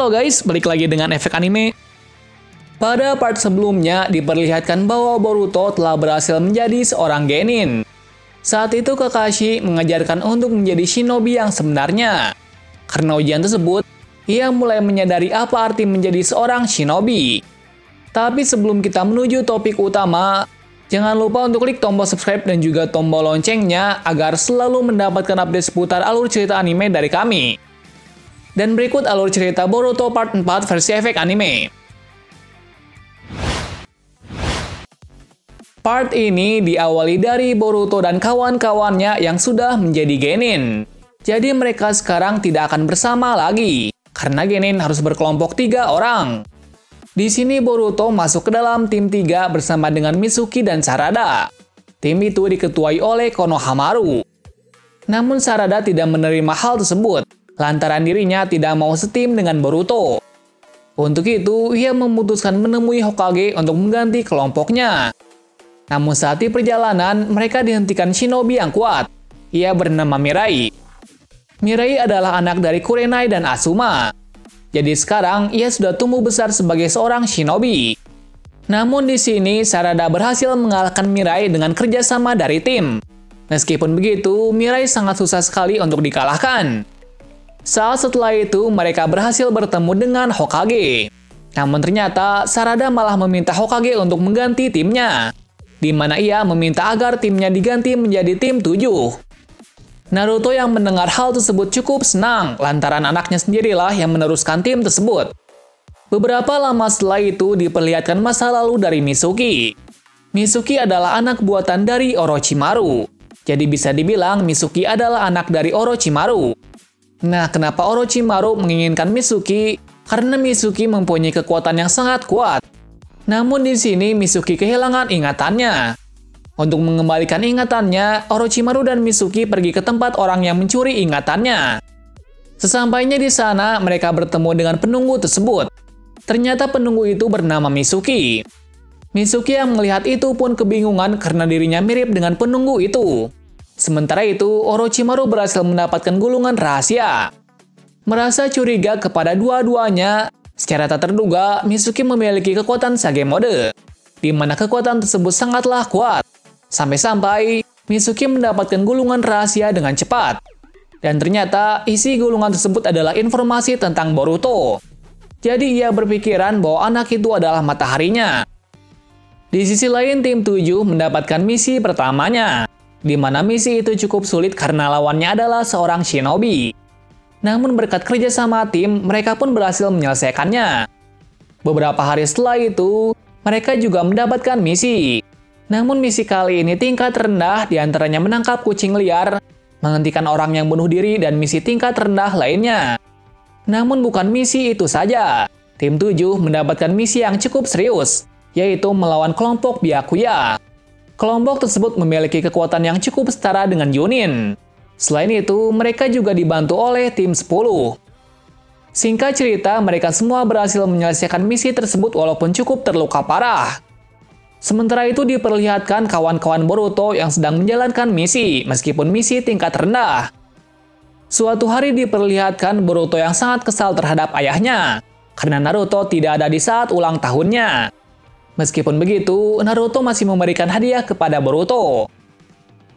Halo guys, balik lagi dengan Efek Anime. Pada part sebelumnya diperlihatkan bahwa Boruto telah berhasil menjadi seorang genin. Saat itu Kakashi mengajarkan untuk menjadi shinobi yang sebenarnya. Karena ujian tersebut, ia mulai menyadari apa arti menjadi seorang shinobi. Tapi sebelum kita menuju topik utama, jangan lupa untuk klik tombol subscribe dan juga tombol loncengnya agar selalu mendapatkan update seputar alur cerita anime dari kami. Dan berikut alur cerita Boruto Part 4 versi Efek Anime. Part ini diawali dari Boruto dan kawan-kawannya yang sudah menjadi genin. Jadi mereka sekarang tidak akan bersama lagi, karena genin harus berkelompok 3 orang. Di sini Boruto masuk ke dalam tim 3 bersama dengan Mitsuki dan Sarada. Tim itu diketuai oleh Konohamaru. Namun Sarada tidak menerima hal tersebut, lantaran dirinya tidak mau setim dengan Boruto. Untuk itu, ia memutuskan menemui Hokage untuk mengganti kelompoknya. Namun saat di perjalanan, mereka dihentikan shinobi yang kuat. Ia bernama Mirai. Mirai adalah anak dari Kurenai dan Asuma. Jadi sekarang, ia sudah tumbuh besar sebagai seorang shinobi. Namun di sini, Sarada berhasil mengalahkan Mirai dengan kerjasama dari tim. Meskipun begitu, Mirai sangat susah sekali untuk dikalahkan. Saat setelah itu, mereka berhasil bertemu dengan Hokage. Namun ternyata, Sarada malah meminta Hokage untuk mengganti timnya, di mana ia meminta agar timnya diganti menjadi tim 7. Naruto yang mendengar hal tersebut cukup senang, lantaran anaknya sendirilah yang meneruskan tim tersebut. Beberapa lama setelah itu, diperlihatkan masa lalu dari Mitsuki. Mitsuki adalah anak buatan dari Orochimaru. Jadi bisa dibilang Mitsuki adalah anak dari Orochimaru. Nah, kenapa Orochimaru menginginkan Mitsuki? Karena Mitsuki mempunyai kekuatan yang sangat kuat. Namun di sini Mitsuki kehilangan ingatannya. Untuk mengembalikan ingatannya, Orochimaru dan Mitsuki pergi ke tempat orang yang mencuri ingatannya. Sesampainya di sana, mereka bertemu dengan penunggu tersebut. Ternyata penunggu itu bernama Mitsuki. Mitsuki yang melihat itu pun kebingungan karena dirinya mirip dengan penunggu itu. Sementara itu, Orochimaru berhasil mendapatkan gulungan rahasia. Merasa curiga kepada dua-duanya, secara tak terduga, Mitsuki memiliki kekuatan Sage Mode, di mana kekuatan tersebut sangatlah kuat. Sampai-sampai, Mitsuki mendapatkan gulungan rahasia dengan cepat. Dan ternyata, isi gulungan tersebut adalah informasi tentang Boruto. Jadi ia berpikiran bahwa anak itu adalah mataharinya. Di sisi lain, tim 7 mendapatkan misi pertamanya, di mana misi itu cukup sulit karena lawannya adalah seorang shinobi. Namun berkat kerjasama tim, mereka pun berhasil menyelesaikannya. Beberapa hari setelah itu, mereka juga mendapatkan misi. Namun misi kali ini tingkat rendah, diantaranya menangkap kucing liar, menghentikan orang yang bunuh diri, dan misi tingkat rendah lainnya. Namun bukan misi itu saja. Tim 7 mendapatkan misi yang cukup serius, yaitu melawan kelompok Byakuya. Kelompok tersebut memiliki kekuatan yang cukup setara dengan Yunin. Selain itu, mereka juga dibantu oleh tim 10. Singkat cerita, mereka semua berhasil menyelesaikan misi tersebut walaupun cukup terluka parah. Sementara itu diperlihatkan kawan-kawan Boruto yang sedang menjalankan misi, meskipun misi tingkat rendah. Suatu hari diperlihatkan Boruto yang sangat kesal terhadap ayahnya, karena Naruto tidak ada di saat ulang tahunnya. Meskipun begitu, Naruto masih memberikan hadiah kepada Boruto.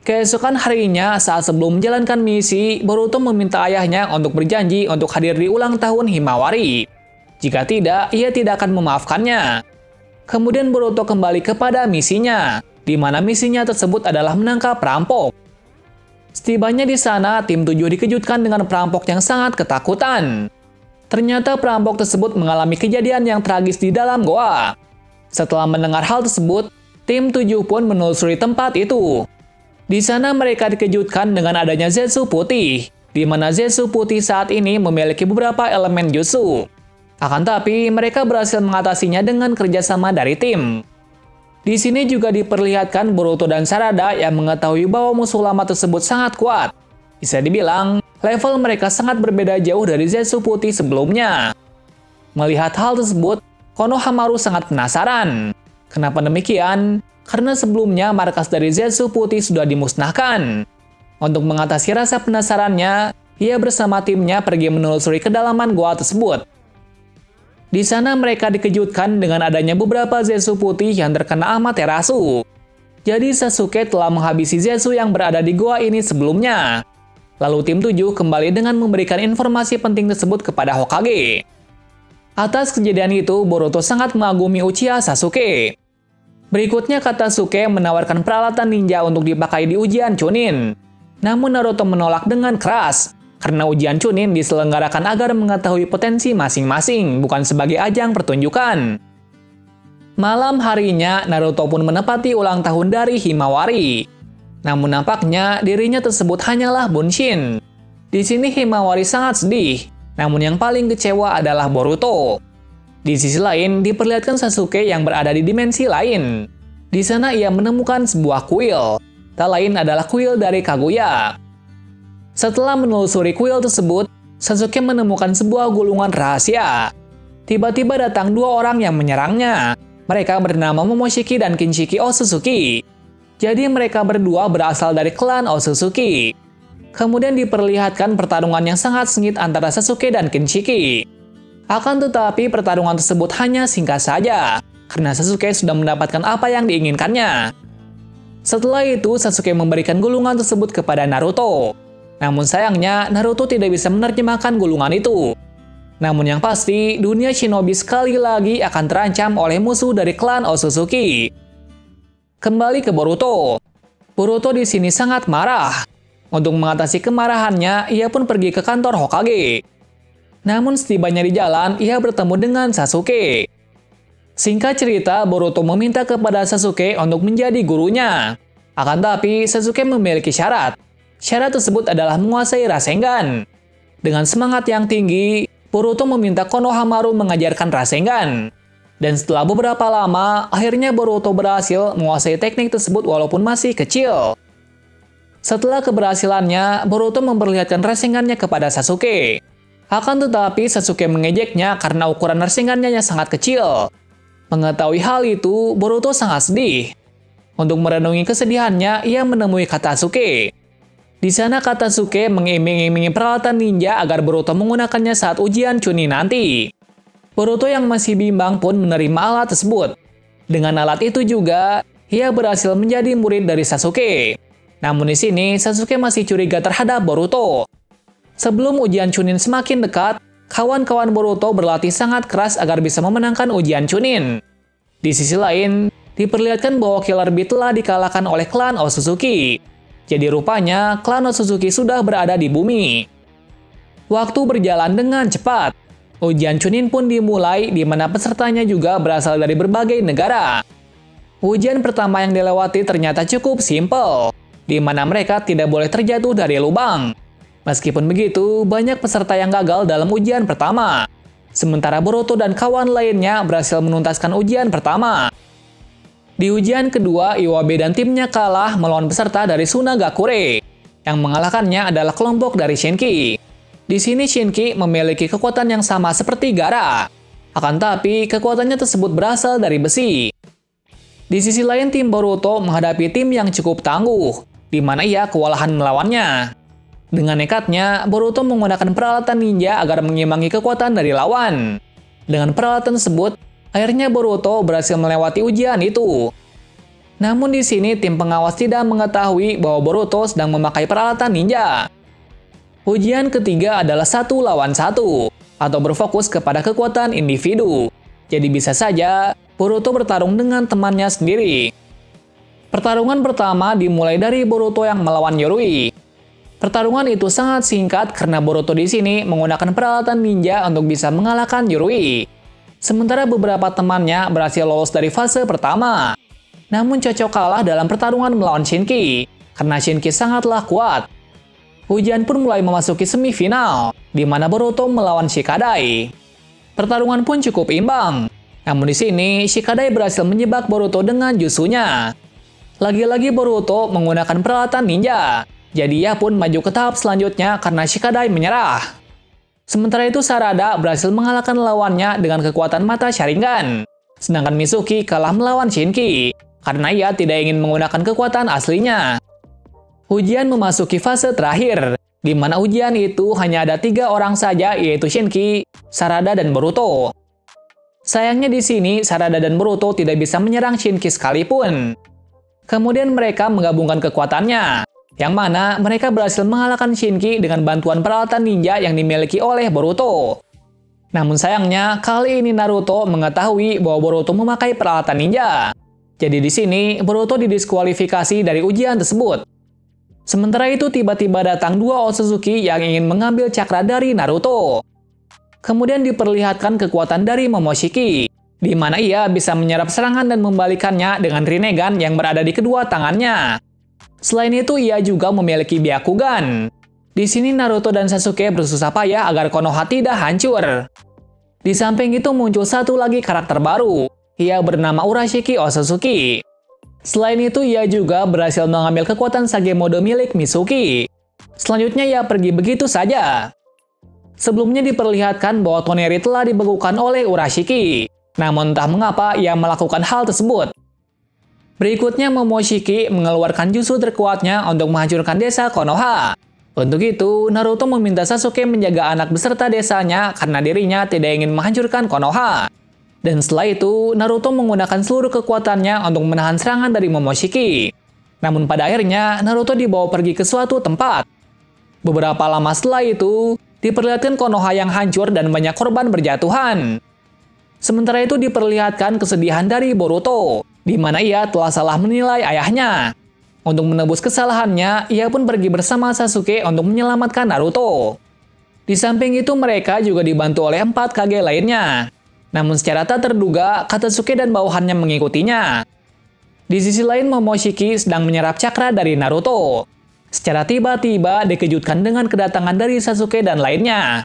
Keesokan harinya, saat sebelum menjalankan misi, Boruto meminta ayahnya untuk berjanji untuk hadir di ulang tahun Himawari. Jika tidak, ia tidak akan memaafkannya. Kemudian Boruto kembali kepada misinya, di mana misinya tersebut adalah menangkap perampok. Setibanya di sana, tim 7 dikejutkan dengan perampok yang sangat ketakutan. Ternyata perampok tersebut mengalami kejadian yang tragis di dalam goa. Setelah mendengar hal tersebut, tim 7 pun menelusuri tempat itu. Di sana mereka dikejutkan dengan adanya Zetsu putih, di mana Zetsu putih saat ini memiliki beberapa elemen jutsu. Akan tapi, mereka berhasil mengatasinya dengan kerjasama dari tim. Di sini juga diperlihatkan Boruto dan Sarada yang mengetahui bahwa musuh lama tersebut sangat kuat. Bisa dibilang, level mereka sangat berbeda jauh dari Zetsu putih sebelumnya. Melihat hal tersebut, Konohamaru sangat penasaran. Kenapa demikian? Karena sebelumnya markas dari Zetsu putih sudah dimusnahkan. Untuk mengatasi rasa penasarannya, ia bersama timnya pergi menelusuri kedalaman goa tersebut. Di sana mereka dikejutkan dengan adanya beberapa Zetsu putih yang terkena Amaterasu. Jadi Sasuke telah menghabisi Zetsu yang berada di gua ini sebelumnya. Lalu tim 7 kembali dengan memberikan informasi penting tersebut kepada Hokage. Atas kejadian itu, Boruto sangat mengagumi Uchiha Sasuke. Berikutnya Katasuke menawarkan peralatan ninja untuk dipakai di ujian Chunin. Namun Naruto menolak dengan keras, karena ujian Chunin diselenggarakan agar mengetahui potensi masing-masing, bukan sebagai ajang pertunjukan. Malam harinya, Naruto pun menepati ulang tahun dari Himawari. Namun nampaknya dirinya tersebut hanyalah Bunshin. Di sini Himawari sangat sedih, namun yang paling kecewa adalah Boruto. Di sisi lain, diperlihatkan Sasuke yang berada di dimensi lain. Di sana ia menemukan sebuah kuil. Tak lain adalah kuil dari Kaguya. Setelah menelusuri kuil tersebut, Sasuke menemukan sebuah gulungan rahasia. Tiba-tiba datang dua orang yang menyerangnya. Mereka bernama Momoshiki dan Kinshiki Otsutsuki. Jadi mereka berdua berasal dari klan Otsutsuki. Kemudian diperlihatkan pertarungan yang sangat sengit antara Sasuke dan Kinshiki. Akan tetapi pertarungan tersebut hanya singkat saja, karena Sasuke sudah mendapatkan apa yang diinginkannya. Setelah itu, Sasuke memberikan gulungan tersebut kepada Naruto. Namun sayangnya, Naruto tidak bisa menerjemahkan gulungan itu. Namun yang pasti, dunia shinobi sekali lagi akan terancam oleh musuh dari klan Otsutsuki. Kembali ke Boruto. Boruto di sini sangat marah. Untuk mengatasi kemarahannya, ia pun pergi ke kantor Hokage. Namun setibanya di jalan, ia bertemu dengan Sasuke. Singkat cerita, Boruto meminta kepada Sasuke untuk menjadi gurunya. Akan tapi, Sasuke memiliki syarat. Syarat tersebut adalah menguasai Rasengan. Dengan semangat yang tinggi, Boruto meminta Konohamaru mengajarkan Rasengan. Dan setelah beberapa lama, akhirnya Boruto berhasil menguasai teknik tersebut walaupun masih kecil. Setelah keberhasilannya, Boruto memperlihatkan Rasengannya kepada Sasuke. Akan tetapi, Sasuke mengejeknya karena ukuran Rasengannya yang sangat kecil. Mengetahui hal itu, Boruto sangat sedih. Untuk merenungi kesedihannya, ia menemui Katasuke. Di sana Katasuke mengiming-imingi peralatan ninja agar Boruto menggunakannya saat ujian Chunin nanti. Boruto yang masih bimbang pun menerima alat tersebut. Dengan alat itu juga, ia berhasil menjadi murid dari Sasuke. Namun di sini, Sasuke masih curiga terhadap Boruto. Sebelum ujian Chunin semakin dekat, kawan-kawan Boruto berlatih sangat keras agar bisa memenangkan ujian Chunin. Di sisi lain, diperlihatkan bahwa Killer Bee telah dikalahkan oleh klan Otsutsuki. Jadi rupanya, klan Otsutsuki sudah berada di bumi. Waktu berjalan dengan cepat. Ujian Chunin pun dimulai, di mana pesertanya juga berasal dari berbagai negara. Ujian pertama yang dilewati ternyata cukup simpel, di mana mereka tidak boleh terjatuh dari lubang. Meskipun begitu, banyak peserta yang gagal dalam ujian pertama. Sementara Boruto dan kawan lainnya berhasil menuntaskan ujian pertama. Di ujian kedua, Iwabe dan timnya kalah melawan peserta dari Sunagakure. Yang mengalahkannya adalah kelompok dari Shinki. Di sini Shinki memiliki kekuatan yang sama seperti Gaara. Akan tapi, kekuatannya tersebut berasal dari besi. Di sisi lain, tim Boruto menghadapi tim yang cukup tangguh, di mana ia kewalahan melawannya. Dengan nekatnya, Boruto menggunakan peralatan ninja agar mengimbangi kekuatan dari lawan. Dengan peralatan tersebut, akhirnya Boruto berhasil melewati ujian itu. Namun di sini tim pengawas tidak mengetahui bahwa Boruto sedang memakai peralatan ninja. Ujian ketiga adalah 1 lawan 1, atau berfokus kepada kekuatan individu. Jadi bisa saja Boruto bertarung dengan temannya sendiri. Pertarungan pertama dimulai dari Boruto yang melawan Yorui. Pertarungan itu sangat singkat karena Boruto di sini menggunakan peralatan ninja untuk bisa mengalahkan Yorui. Sementara beberapa temannya berhasil lolos dari fase pertama. Namun cocok kalah dalam pertarungan melawan Shinki, karena Shinki sangatlah kuat. Ujian pun mulai memasuki semifinal, di mana Boruto melawan Shikadai. Pertarungan pun cukup imbang. Namun di sini, Shikadai berhasil menjebak Boruto dengan jutsunya. Lagi-lagi Boruto menggunakan peralatan ninja. Jadi ia pun maju ke tahap selanjutnya karena Shikadai menyerah. Sementara itu Sarada berhasil mengalahkan lawannya dengan kekuatan mata Sharingan. Sedangkan Mitsuki kalah melawan Shinki karena ia tidak ingin menggunakan kekuatan aslinya. Ujian memasuki fase terakhir, di mana ujian itu hanya ada 3 orang saja yaitu Shinki, Sarada, dan Boruto. Sayangnya di sini, Sarada dan Boruto tidak bisa menyerang Shinki sekalipun. Kemudian mereka menggabungkan kekuatannya, yang mana mereka berhasil mengalahkan Shinki dengan bantuan peralatan ninja yang dimiliki oleh Boruto. Namun sayangnya, kali ini Naruto mengetahui bahwa Boruto memakai peralatan ninja. Jadi di sini, Boruto didiskualifikasi dari ujian tersebut. Sementara itu tiba-tiba datang dua Otsutsuki yang ingin mengambil cakra dari Naruto. Kemudian diperlihatkan kekuatan dari Momoshiki, di mana ia bisa menyerap serangan dan membalikannya dengan Rinnegan yang berada di kedua tangannya. Selain itu, ia juga memiliki Byakugan. Di sini Naruto dan Sasuke bersusah payah agar Konoha tidak hancur. Di samping itu muncul satu lagi karakter baru. Ia bernama Urashiki Otsutsuki. Selain itu, ia juga berhasil mengambil kekuatan Sage Mode milik Mitsuki. Selanjutnya, ia pergi begitu saja. Sebelumnya diperlihatkan bahwa Toneri telah dibekukan oleh Urashiki. Namun entah mengapa ia melakukan hal tersebut. Berikutnya, Momoshiki mengeluarkan jutsu terkuatnya untuk menghancurkan desa Konoha. Untuk itu, Naruto meminta Sasuke menjaga anak beserta desanya karena dirinya tidak ingin menghancurkan Konoha. Dan setelah itu, Naruto menggunakan seluruh kekuatannya untuk menahan serangan dari Momoshiki. Namun pada akhirnya, Naruto dibawa pergi ke suatu tempat. Beberapa lama setelah itu, diperlihatkan Konoha yang hancur dan banyak korban berjatuhan. Sementara itu diperlihatkan kesedihan dari Boruto, di mana ia telah salah menilai ayahnya. Untuk menebus kesalahannya, ia pun pergi bersama Sasuke untuk menyelamatkan Naruto. Di samping itu mereka juga dibantu oleh 4 Kage lainnya. Namun secara tak terduga, Katsuki dan bawahannya mengikutinya. Di sisi lain, Momoshiki sedang menyerap cakra dari Naruto. Secara tiba-tiba dikejutkan dengan kedatangan dari Sasuke dan lainnya.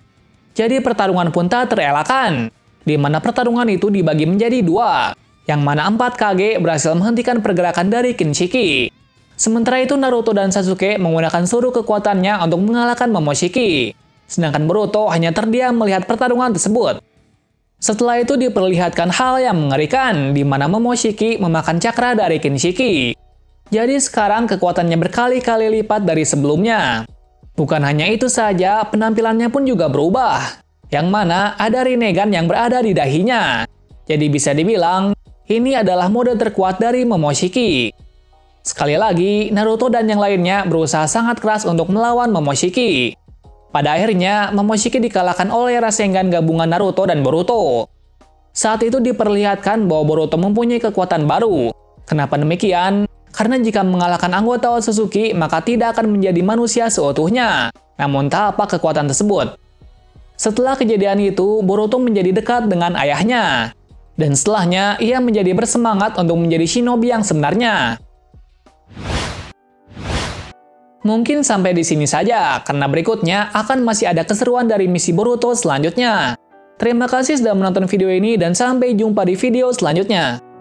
Jadi pertarungan pun tak terelakkan, di mana pertarungan itu dibagi menjadi 2, yang mana 4 Kage berhasil menghentikan pergerakan dari Kinshiki. Sementara itu Naruto dan Sasuke menggunakan seluruh kekuatannya untuk mengalahkan Momoshiki, sedangkan Boruto hanya terdiam melihat pertarungan tersebut. Setelah itu diperlihatkan hal yang mengerikan, di mana Momoshiki memakan cakra dari Kinshiki. Jadi sekarang kekuatannya berkali-kali lipat dari sebelumnya. Bukan hanya itu saja, penampilannya pun juga berubah, yang mana ada Rinnegan yang berada di dahinya. Jadi bisa dibilang, ini adalah mode terkuat dari Momoshiki. Sekali lagi, Naruto dan yang lainnya berusaha sangat keras untuk melawan Momoshiki. Pada akhirnya, Momoshiki dikalahkan oleh Rasengan gabungan Naruto dan Boruto. Saat itu diperlihatkan bahwa Boruto mempunyai kekuatan baru. Kenapa demikian? Karena jika mengalahkan anggota Otsutsuki, maka tidak akan menjadi manusia seutuhnya. Namun tak apa kekuatan tersebut. Setelah kejadian itu, Boruto menjadi dekat dengan ayahnya. Dan setelahnya, ia menjadi bersemangat untuk menjadi shinobi yang sebenarnya. Mungkin sampai di sini saja, karena berikutnya akan masih ada keseruan dari misi Boruto selanjutnya. Terima kasih sudah menonton video ini dan sampai jumpa di video selanjutnya.